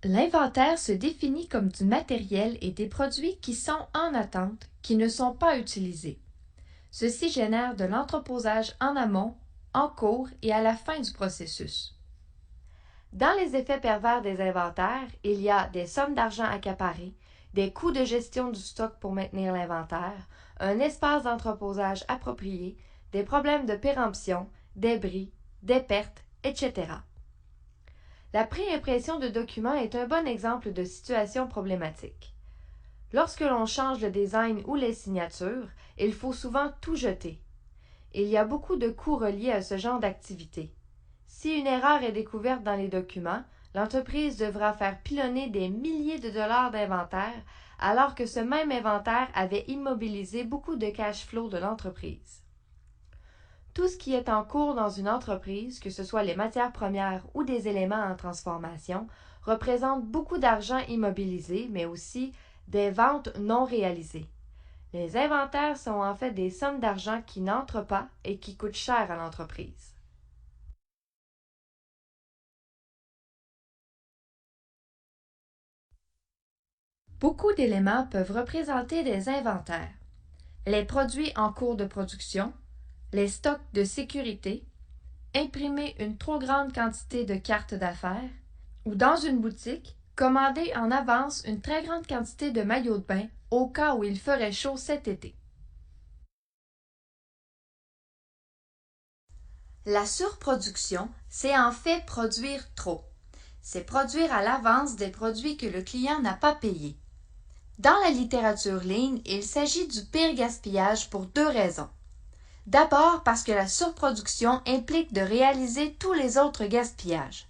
L'inventaire se définit comme du matériel et des produits qui sont en attente, qui ne sont pas utilisés. Ceci génère de l'entreposage en amont, en cours et à la fin du processus. Dans les effets pervers des inventaires, il y a des sommes d'argent accaparées, des coûts de gestion du stock pour maintenir l'inventaire, un espace d'entreposage approprié, des problèmes de péremption, des bris, des pertes, etc. La préimpression de documents est un bon exemple de situation problématique. Lorsque l'on change le design ou les signatures, il faut souvent tout jeter. Il y a beaucoup de coûts reliés à ce genre d'activité. Si une erreur est découverte dans les documents, l'entreprise devra faire pilonner des milliers de dollars d'inventaire, alors que ce même inventaire avait immobilisé beaucoup de cash flow de l'entreprise. Tout ce qui est en cours dans une entreprise, que ce soit les matières premières ou des éléments en transformation, représente beaucoup d'argent immobilisé, mais aussi des ventes non réalisées. Les inventaires sont en fait des sommes d'argent qui n'entrent pas et qui coûtent cher à l'entreprise. Beaucoup d'éléments peuvent représenter des inventaires. Les produits en cours de production, les stocks de sécurité, imprimer une trop grande quantité de cartes d'affaires, ou dans une boutique, commander en avance une très grande quantité de maillots de bain au cas où il ferait chaud cet été. La surproduction, c'est en fait produire trop. C'est produire à l'avance des produits que le client n'a pas payés. Dans la littérature Lean, il s'agit du pire gaspillage pour deux raisons. D'abord parce que la surproduction implique de réaliser tous les autres gaspillages.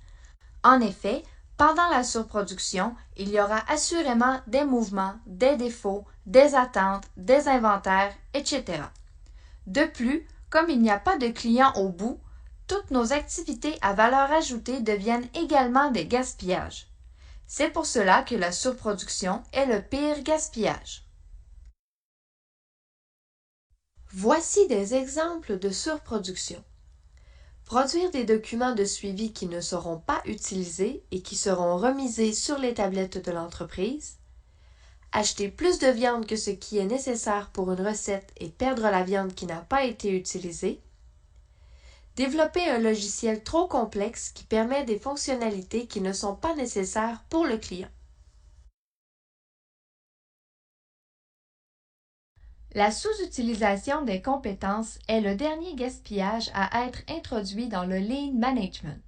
En effet, pendant la surproduction, il y aura assurément des mouvements, des défauts, des attentes, des inventaires, etc. De plus, comme il n'y a pas de client au bout, toutes nos activités à valeur ajoutée deviennent également des gaspillages. C'est pour cela que la surproduction est le pire gaspillage. Voici des exemples de surproduction. Produire des documents de suivi qui ne seront pas utilisés et qui seront remisés sur les tablettes de l'entreprise. Acheter plus de viande que ce qui est nécessaire pour une recette et perdre la viande qui n'a pas été utilisée. Développer un logiciel trop complexe qui permet des fonctionnalités qui ne sont pas nécessaires pour le client. La sous-utilisation des compétences est le dernier gaspillage à être introduit dans le Lean Management.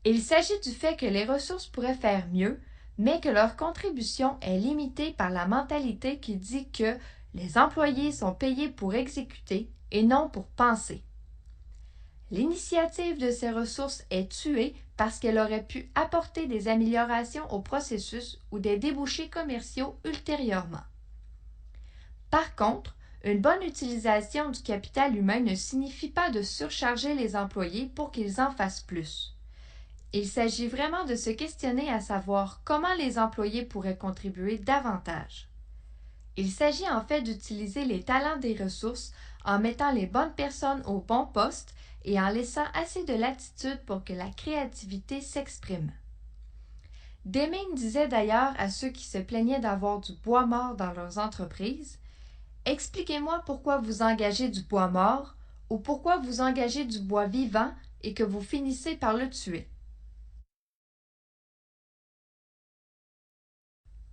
Il s'agit du fait que les ressources pourraient faire mieux, mais que leur contribution est limitée par la mentalité qui dit que les employés sont payés pour exécuter et non pour penser. L'initiative de ces ressources est tuée parce qu'elle aurait pu apporter des améliorations au processus ou des débouchés commerciaux ultérieurement. Par contre, une bonne utilisation du capital humain ne signifie pas de surcharger les employés pour qu'ils en fassent plus. Il s'agit vraiment de se questionner à savoir comment les employés pourraient contribuer davantage. Il s'agit en fait d'utiliser les talents des ressources en mettant les bonnes personnes au bon poste et en laissant assez de latitude pour que la créativité s'exprime. Deming disait d'ailleurs à ceux qui se plaignaient d'avoir du bois mort dans leurs entreprises: « Expliquez-moi pourquoi vous engagez du bois mort ou pourquoi vous engagez du bois vivant et que vous finissez par le tuer. »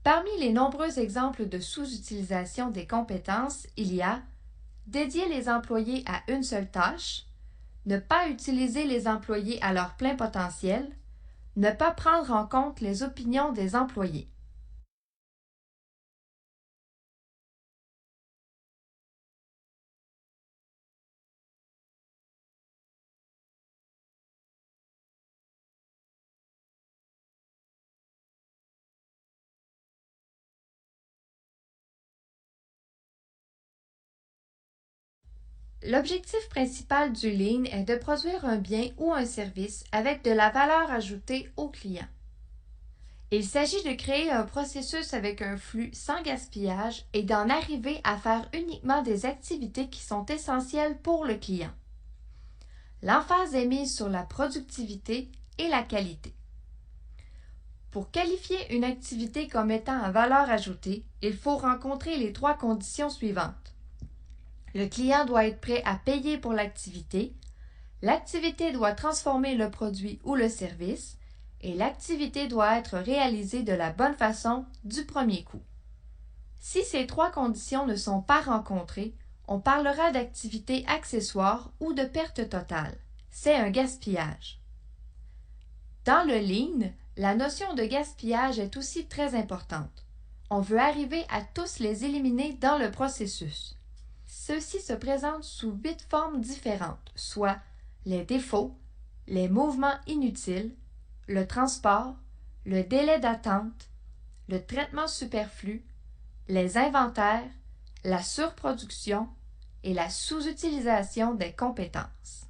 Parmi les nombreux exemples de sous-utilisation des compétences, il y a dédier les employés à une seule tâche, ne pas utiliser les employés à leur plein potentiel, ne pas prendre en compte les opinions des employés. L'objectif principal du Lean est de produire un bien ou un service avec de la valeur ajoutée au client. Il s'agit de créer un processus avec un flux sans gaspillage et d'en arriver à faire uniquement des activités qui sont essentielles pour le client. L'emphase est mise sur la productivité et la qualité. Pour qualifier une activité comme étant à valeur ajoutée, il faut rencontrer les 3 conditions suivantes. Le client doit être prêt à payer pour l'activité doit transformer le produit ou le service et l'activité doit être réalisée de la bonne façon du premier coup. Si ces 3 conditions ne sont pas rencontrées, on parlera d'activité accessoire ou de perte totale. C'est un gaspillage. Dans le Lean, la notion de gaspillage est aussi très importante. On veut arriver à tous les éliminer dans le processus. Ceux-ci se présentent sous 8 formes différentes, soit les défauts, les mouvements inutiles, le transport, le délai d'attente, le traitement superflu, les inventaires, la surproduction et la sous-utilisation des compétences.